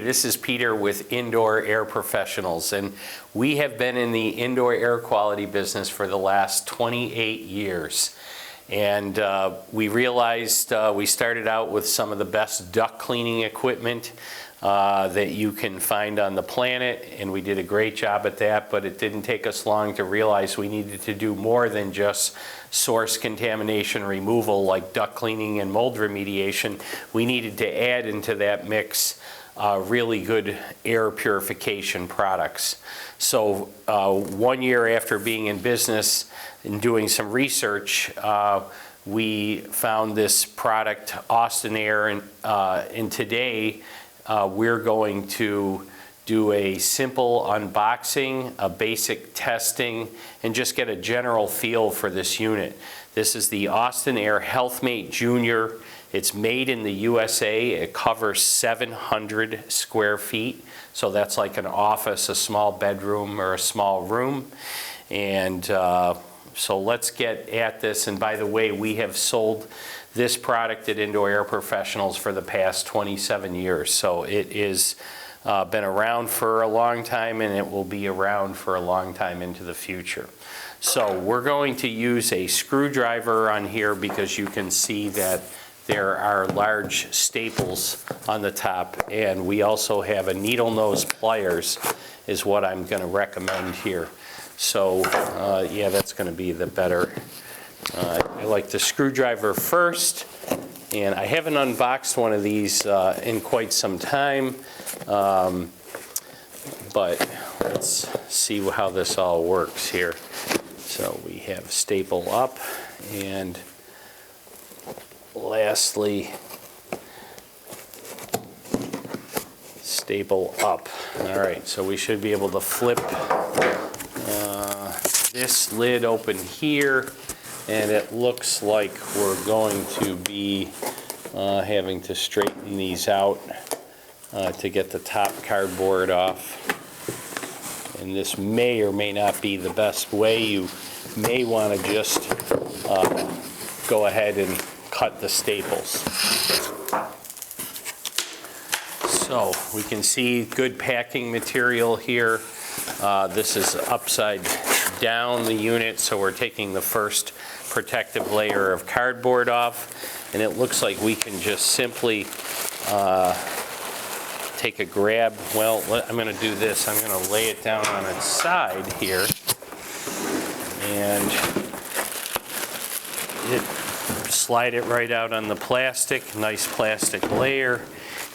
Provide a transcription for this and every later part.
this is Peter with Indoor Air Professionals, and we have been in the indoor air quality business for the last 28 years. And we realized we started out with some of the best duct cleaning equipment that you can find on the planet, and we did a great job at that, but it didn't take us long to realize we needed to do more than just source contamination removal like duct cleaning and mold remediation. We needed to add into that mix really good air purification products. So 1 year after being in business and doing some research, we found this product, Austin Air, and today we're going to do a simple unboxing, a basic testing, and just get a general feel for this unit. This is the Austin Air Heatlhmate Junior. It's made in the USA. It covers 700 square feet. So that's like an office, a small bedroom, or a small room. And so let's get at this. And by the way, we have sold this product at Indoor Air Professionals for the past 27 years. So it is been around for a long time, and it will be around for a long time into the future. So we're going to use a screwdriver on here because you can see that there are large staples on the top, and we also have a needle nose pliers is what I'm going to recommend here. So yeah, that's going to be the better. I like the screwdriver first, and I haven't unboxed one of these in quite some time, but let's see how this all works here. So we have staple up, and lastly, staple up. All right, so we should be able to flip this lid open here, and it looks like we're going to be having to straighten these out to get the top cardboard off. And this may or may not be the best way. You may want to just go ahead and cut the staples. So we can see good packing material here. This is upside down the unit, so we're taking the first protective layer of cardboard off, and it looks like we can just simply take a grab. Well, I'm going to do this. I'm going to lay it down on its side here, and slide it right out on the plastic. Nice plastic layer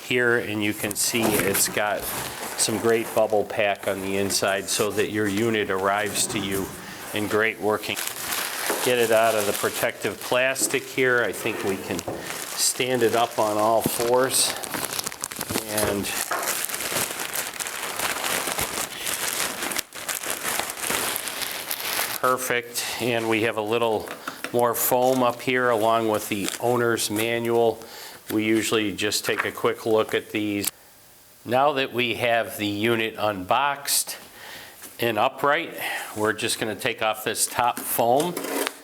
here, and you can see it's got some great bubble pack on the inside so that your unit arrives to you in great working. Get it out of the protective plastic here. I think we can stand it up on all fours, and perfect. And we have a little more foam up here along with the owner's manual. We usually just take a quick look at these. Now that we have the unit unboxed and upright, we're just going to take off this top foam.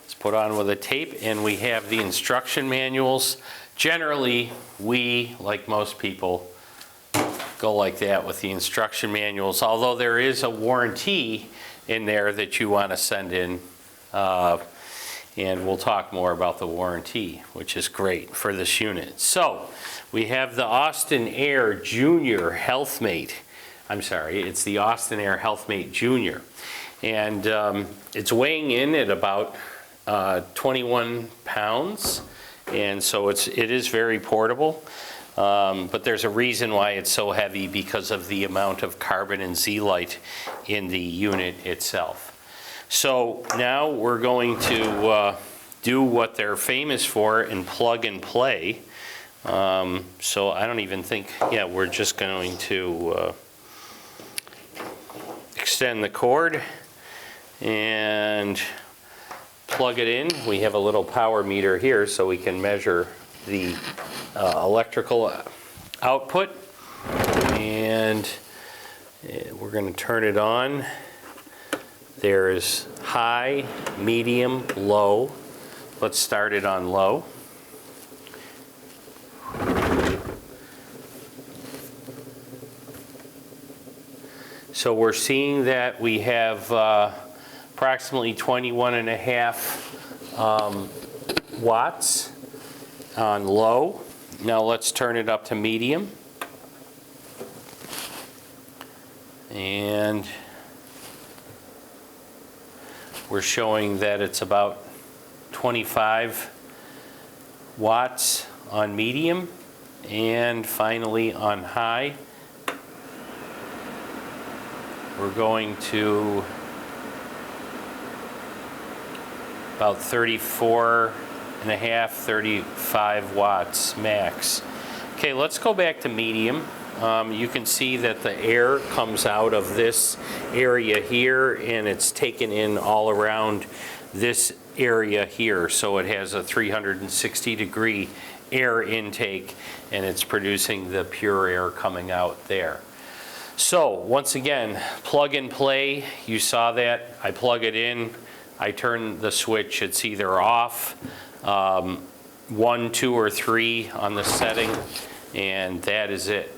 It's put on with a tape, and we have the instruction manuals. Generally, we, like most people, go like that with the instruction manuals, although there is a warranty in there that you want to send in. And we'll talk more about the warranty, which is great for this unit. So we have the Austin Air Junior Healthmate. I'm sorry, it's the Austin Air Heatlhmate Junior. And it's weighing in at about 21 pounds. And so it is very portable. But there's a reason why it's so heavy, because of the amount of carbon and zeolite in the unit itself. So now we're going to do what they're famous for and plug and play. So I don't even think, yeah, we're just going to extend the cord and plug it in. We have a little power meter here so we can measure the electrical output, and we're going to turn it on. There's high, medium, low. Let's start it on low. So we're seeing that we have approximately 21.5 watts on low. Now let's turn it up to medium. And we're showing that it's about 25 watts on medium, and finally on high we're going to about 34.5, 35 watts max. Okay, let's go back to medium. You can see that the air comes out of this area here, and it's taken in all around this area here. So it has a 360-degree air intake, and it's producing the pure air coming out there. So once again, plug and play. You saw that. I plug it in. I turn the switch. It's either off, 1, 2, or 3 on the setting, and that is it.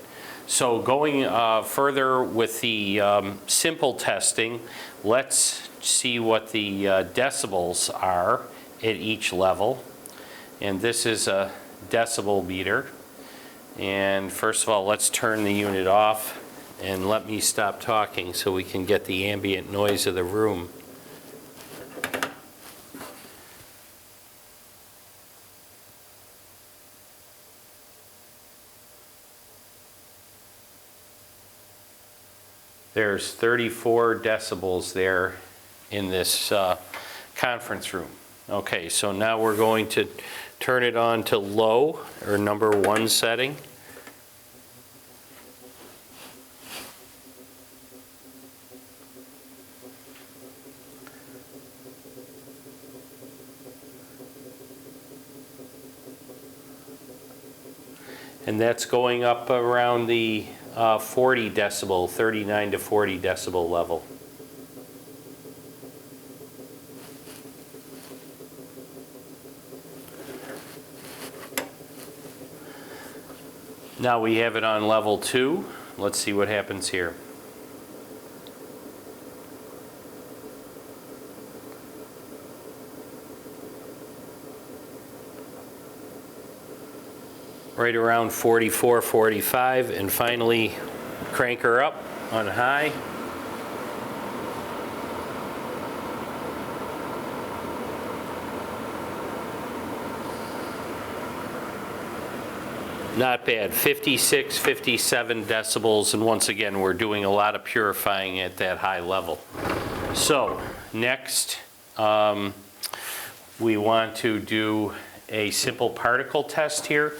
So going further with the simple testing, let's see what the decibels are at each level. And this is a decibel meter. And first of all, let's turn the unit off and let me stop talking so we can get the ambient noise of the room. There's 34 decibels there in this conference room. Okay, so now we're going to turn it on to low, or number 1 setting. And that's going up around the 40 decibel, 39 to 40 decibel level. Now we have it on level 2. Let's see what happens here. Right around 44, 45, and finally crank her up on high. Not bad, 56, 57 decibels, and once again, we're doing a lot of purifying at that high level. So, next, we want to do a simple particle test here.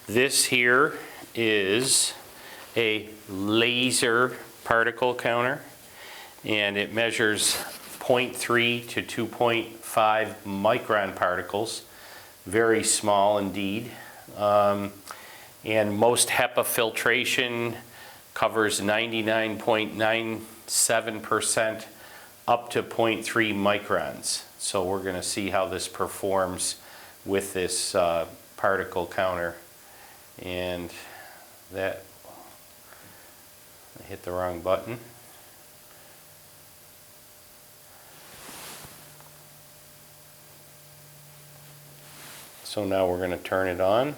This here is a laser particle counter, and it measures 0.3 to 2.5 micron particles, very small indeed. And most HEPA filtration covers 99.97% up to 0.3 microns. So we're going to see how this performs with this particle counter. And that, I hit the wrong button. So now we're going to turn it on.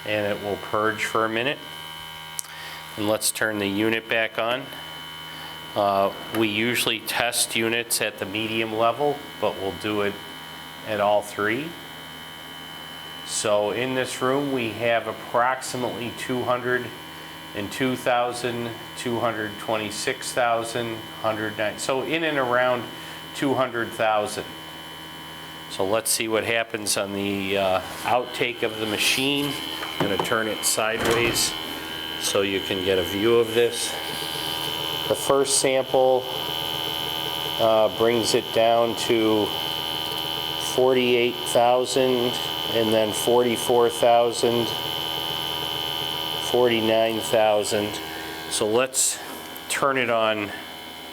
And it will purge for a minute. And let's turn the unit back on. We usually test units at the medium level, but we'll do it at all 3. So in this room we have approximately 202,000, 226,000, 109, so in and around 200,000. So let's see what happens on the outtake of the machine. I'm going to turn it sideways so you can get a view of this. The first sample brings it down to 48,000, and then 44,000, 49,000. So let's turn it on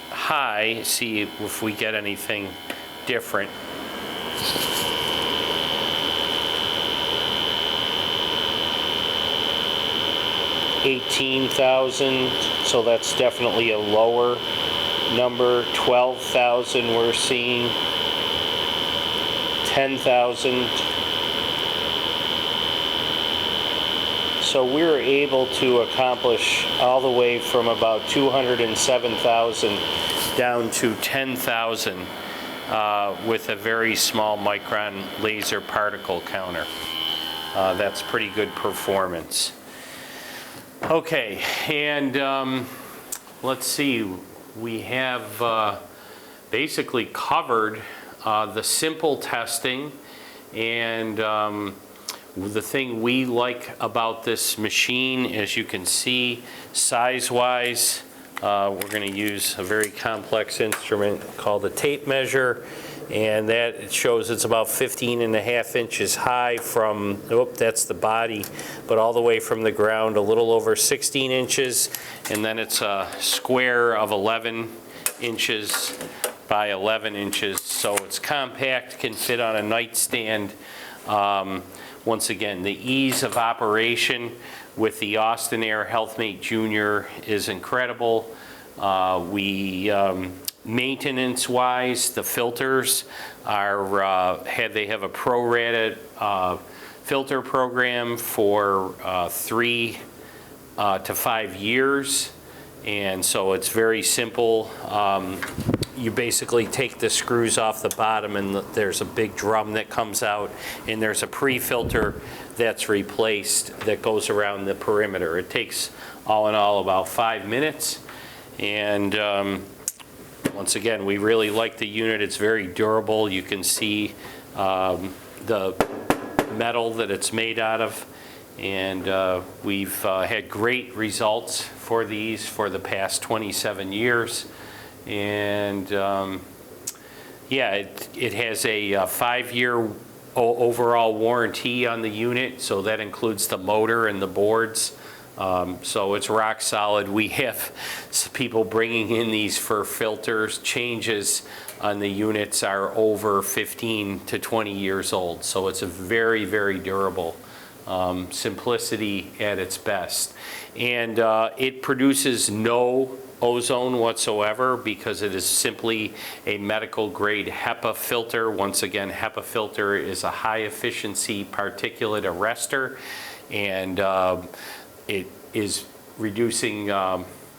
high, see if we get anything different. 18,000, so that's definitely a lower number. 12,000 we're seeing, 10,000. So we're able to accomplish all the way from about 207,000 down to 10,000 with a very small micron laser particle counter. That's pretty good performance. Okay, and let's see, we have basically covered the simple testing, and the thing we like about this machine, as you can see, size-wise, we're going to use a very complex instrument called a tape measure, and that it shows it's about 15.5 inches high from, that's the body, but all the way from the ground, a little over 16 inches, and then it's a square of 11 inches by 11 inches, so it's compact, can fit on a nightstand. Once again, the ease of operation with the Austin Air Heatlhmate Junior is incredible. Maintenance-wise, the filters are, they have a prorated filter program for 3 to 5 years, and so it's very simple. You basically take the screws off the bottom, and there's a big drum that comes out, and there's a pre-filter that's replaced that goes around the perimeter. It takes, all in all, about 5 minutes. And once again, we really like the unit. It's very durable. You can see the metal that it's made out of. And we've had great results for these for the past 27 years. And yeah, it has a 5-year overall warranty on the unit, so that includes the motor and the boards. So it's rock solid. We have people bringing in these for filters. Changes on the units are over 15 to 20 years old, so it's a very, very durable. Simplicity at its best. And it produces no ozone whatsoever because it is simply a medical grade HEPA filter. Once again, HEPA filter is a high efficiency particulate arrestor, and it is reducing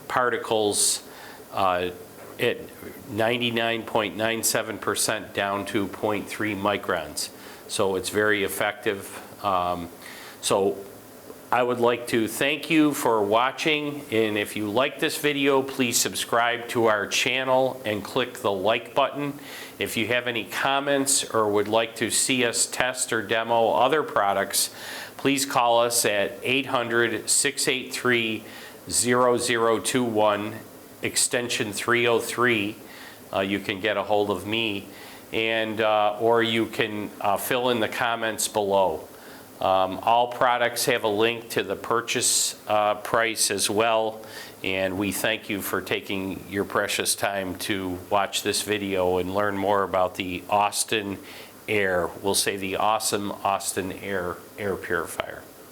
particles at 99.97% down to 0.3 microns. So it's very effective. So I would like to thank you for watching, and if you like this video, please subscribe to our channel and click the like button. If you have any comments or would like to see us test or demo other products, please call us at 800-683-0021, extension 303. You can get a hold of me, and or you can fill in the comments below. All products have a link to the purchase price as well, and we thank you for taking your precious time to watch this video and learn more about the Austin Air, we'll say the awesome Austin Air purifier.